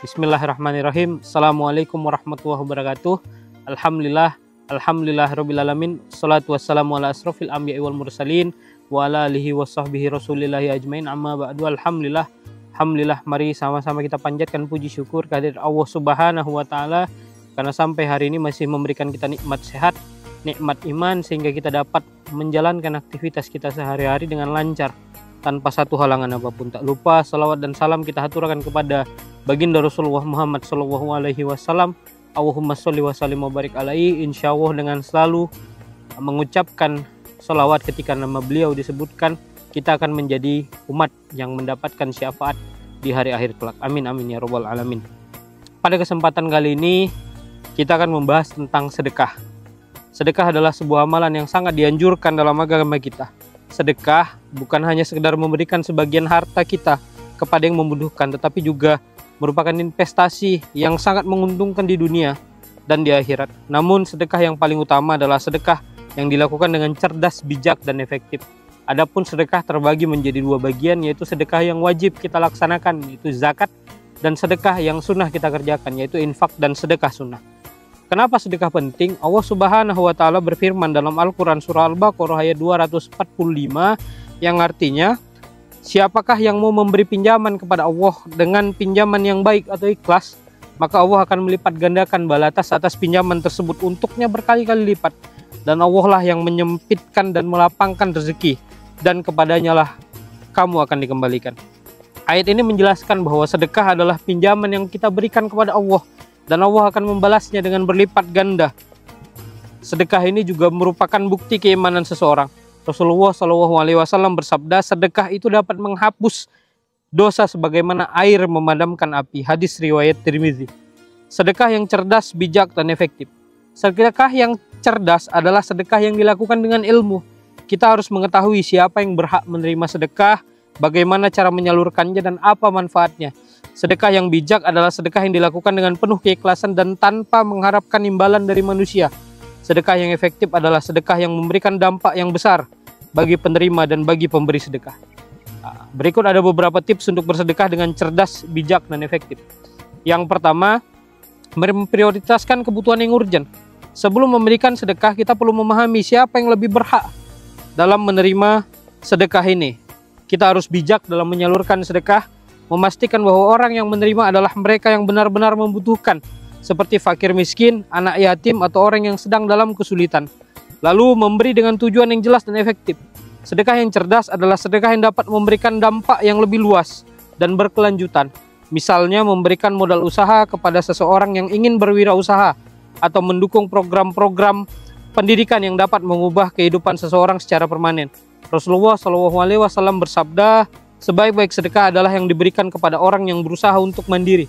Bismillahirrahmanirrahim. Assalamualaikum warahmatullahi wabarakatuh. Alhamdulillah rabbil salatu wassalamu ala asrofil anbiya'i wal mursalin wa ala alihi wa sahbihi rasulillahi ajmain, amma ba'du. Alhamdulillah, mari sama-sama kita panjatkan puji syukur kehadirat Allah subhanahu wa ta'ala, karena sampai hari ini masih memberikan kita nikmat sehat, nikmat iman, sehingga kita dapat menjalankan aktivitas kita sehari-hari dengan lancar tanpa satu halangan apapun. Tak lupa salawat dan salam kita haturkan kepada baginda Rasulullah Muhammad Sallallahu Alaihi Wasallam. Allahumma sholli wa sallim wa barik alaihi. Insya Allah dengan selalu mengucapkan salawat ketika nama beliau disebutkan, kita akan menjadi umat yang mendapatkan syafaat di hari akhir kelak. Amin amin ya rabbal alamin. Pada kesempatan kali ini kita akan membahas tentang sedekah. Sedekah adalah sebuah amalan yang sangat dianjurkan dalam agama kita. Sedekah bukan hanya sekedar memberikan sebagian harta kita kepada yang membutuhkan, tetapi juga merupakan investasi yang sangat menguntungkan di dunia dan di akhirat. Namun sedekah yang paling utama adalah sedekah yang dilakukan dengan cerdas, bijak, dan efektif. Adapun sedekah terbagi menjadi dua bagian, yaitu sedekah yang wajib kita laksanakan, yaitu zakat, dan sedekah yang sunnah kita kerjakan, yaitu infak dan sedekah sunnah. Kenapa sedekah penting? Allah Subhanahu wa Ta'ala berfirman dalam Al-Quran surah Al-Baqarah ayat 245 yang artinya, siapakah yang mau memberi pinjaman kepada Allah dengan pinjaman yang baik atau ikhlas, maka Allah akan melipat gandakan balatas atas pinjaman tersebut untuknya berkali-kali lipat. Dan Allah lah yang menyempitkan dan melapangkan rezeki, dan kepadanya lah kamu akan dikembalikan. Ayat ini menjelaskan bahwa sedekah adalah pinjaman yang kita berikan kepada Allah, dan Allah akan membalasnya dengan berlipat ganda. Sedekah ini juga merupakan bukti keimanan seseorang. Rasulullah SAW bersabda, sedekah itu dapat menghapus dosa sebagaimana air memadamkan api. Hadis riwayat Tirmizi. Sedekah yang cerdas, bijak, dan efektif. Sedekah yang cerdas adalah sedekah yang dilakukan dengan ilmu. Kita harus mengetahui siapa yang berhak menerima sedekah, bagaimana cara menyalurkannya, dan apa manfaatnya. Sedekah yang bijak adalah sedekah yang dilakukan dengan penuh keikhlasan dan tanpa mengharapkan imbalan dari manusia. Sedekah yang efektif adalah sedekah yang memberikan dampak yang besar bagi penerima dan bagi pemberi sedekah. Berikut ada beberapa tips untuk bersedekah dengan cerdas, bijak, dan efektif. Yang pertama, memprioritaskan kebutuhan yang urgent. Sebelum memberikan sedekah, kita perlu memahami siapa yang lebih berhak dalam menerima sedekah ini. Kita harus bijak dalam menyalurkan sedekah, memastikan bahwa orang yang menerima adalah mereka yang benar-benar membutuhkan, seperti fakir miskin, anak yatim, atau orang yang sedang dalam kesulitan. Lalu memberi dengan tujuan yang jelas dan efektif. Sedekah yang cerdas adalah sedekah yang dapat memberikan dampak yang lebih luas dan berkelanjutan. Misalnya memberikan modal usaha kepada seseorang yang ingin berwirausaha, atau mendukung program-program pendidikan yang dapat mengubah kehidupan seseorang secara permanen. Rasulullah SAW bersabda, sebaik-baik sedekah adalah yang diberikan kepada orang yang berusaha untuk mandiri.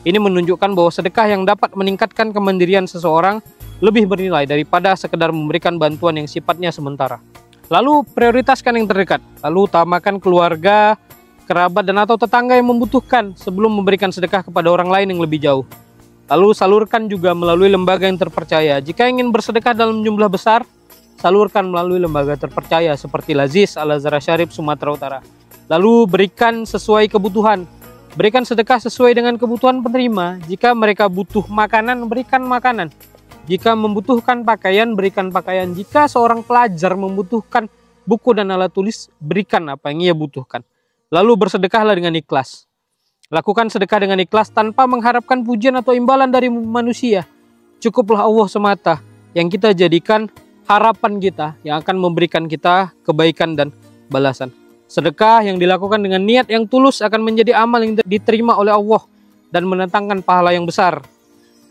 Ini menunjukkan bahwa sedekah yang dapat meningkatkan kemandirian seseorang lebih bernilai daripada sekedar memberikan bantuan yang sifatnya sementara. Lalu prioritaskan yang terdekat, lalu utamakan keluarga, kerabat, dan atau tetangga yang membutuhkan sebelum memberikan sedekah kepada orang lain yang lebih jauh. Lalu salurkan juga melalui lembaga yang terpercaya. Jika ingin bersedekah dalam jumlah besar, salurkan melalui lembaga terpercaya seperti Laziz, Al-Azhar Syarif, Sumatera Utara. Lalu berikan sesuai kebutuhan. Berikan sedekah sesuai dengan kebutuhan penerima. Jika mereka butuh makanan, berikan makanan. Jika membutuhkan pakaian, berikan pakaian. Jika seorang pelajar membutuhkan buku dan alat tulis, berikan apa yang ia butuhkan. Lalu bersedekahlah dengan ikhlas. Lakukan sedekah dengan ikhlas tanpa mengharapkan pujian atau imbalan dari manusia. Cukuplah Allah semata yang kita jadikan harapan kita, yang akan memberikan kita kebaikan dan balasan. Sedekah yang dilakukan dengan niat yang tulus akan menjadi amal yang diterima oleh Allah dan mendatangkan pahala yang besar.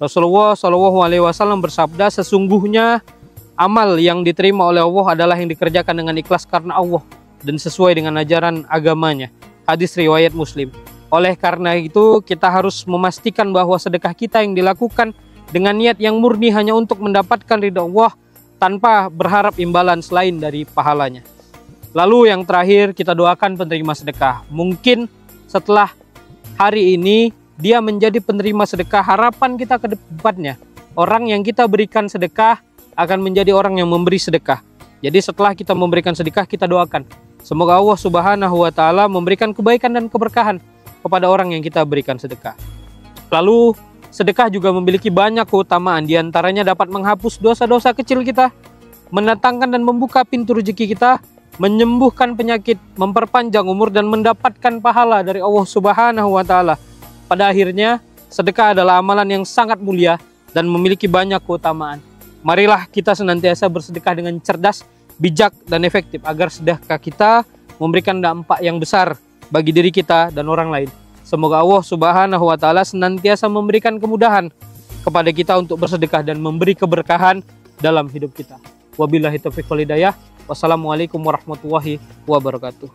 Rasulullah SAW bersabda, sesungguhnya amal yang diterima oleh Allah adalah yang dikerjakan dengan ikhlas karena Allah dan sesuai dengan ajaran agamanya. Hadis riwayat Muslim. Oleh karena itu, kita harus memastikan bahwa sedekah kita yang dilakukan dengan niat yang murni hanya untuk mendapatkan ridha Allah tanpa berharap imbalan selain dari pahalanya. Lalu yang terakhir, kita doakan penerima sedekah. Mungkin setelah hari ini dia menjadi penerima sedekah, harapan kita ke depannya orang yang kita berikan sedekah akan menjadi orang yang memberi sedekah. Jadi setelah kita memberikan sedekah, kita doakan semoga Allah Subhanahu wa taala memberikan kebaikan dan keberkahan kepada orang yang kita berikan sedekah. Lalu sedekah juga memiliki banyak keutamaan, diantaranya dapat menghapus dosa-dosa kecil kita, mendatangkan dan membuka pintu rezeki kita, menyembuhkan penyakit, memperpanjang umur, dan mendapatkan pahala dari Allah Subhanahu wa taala. Pada akhirnya, sedekah adalah amalan yang sangat mulia dan memiliki banyak keutamaan. Marilah kita senantiasa bersedekah dengan cerdas, bijak, dan efektif agar sedekah kita memberikan dampak yang besar bagi diri kita dan orang lain. Semoga Allah Subhanahu wa taala senantiasa memberikan kemudahan kepada kita untuk bersedekah dan memberi keberkahan dalam hidup kita. Wabillahi taufiq wal hidayah. Wassalamualaikum warahmatullahi wabarakatuh.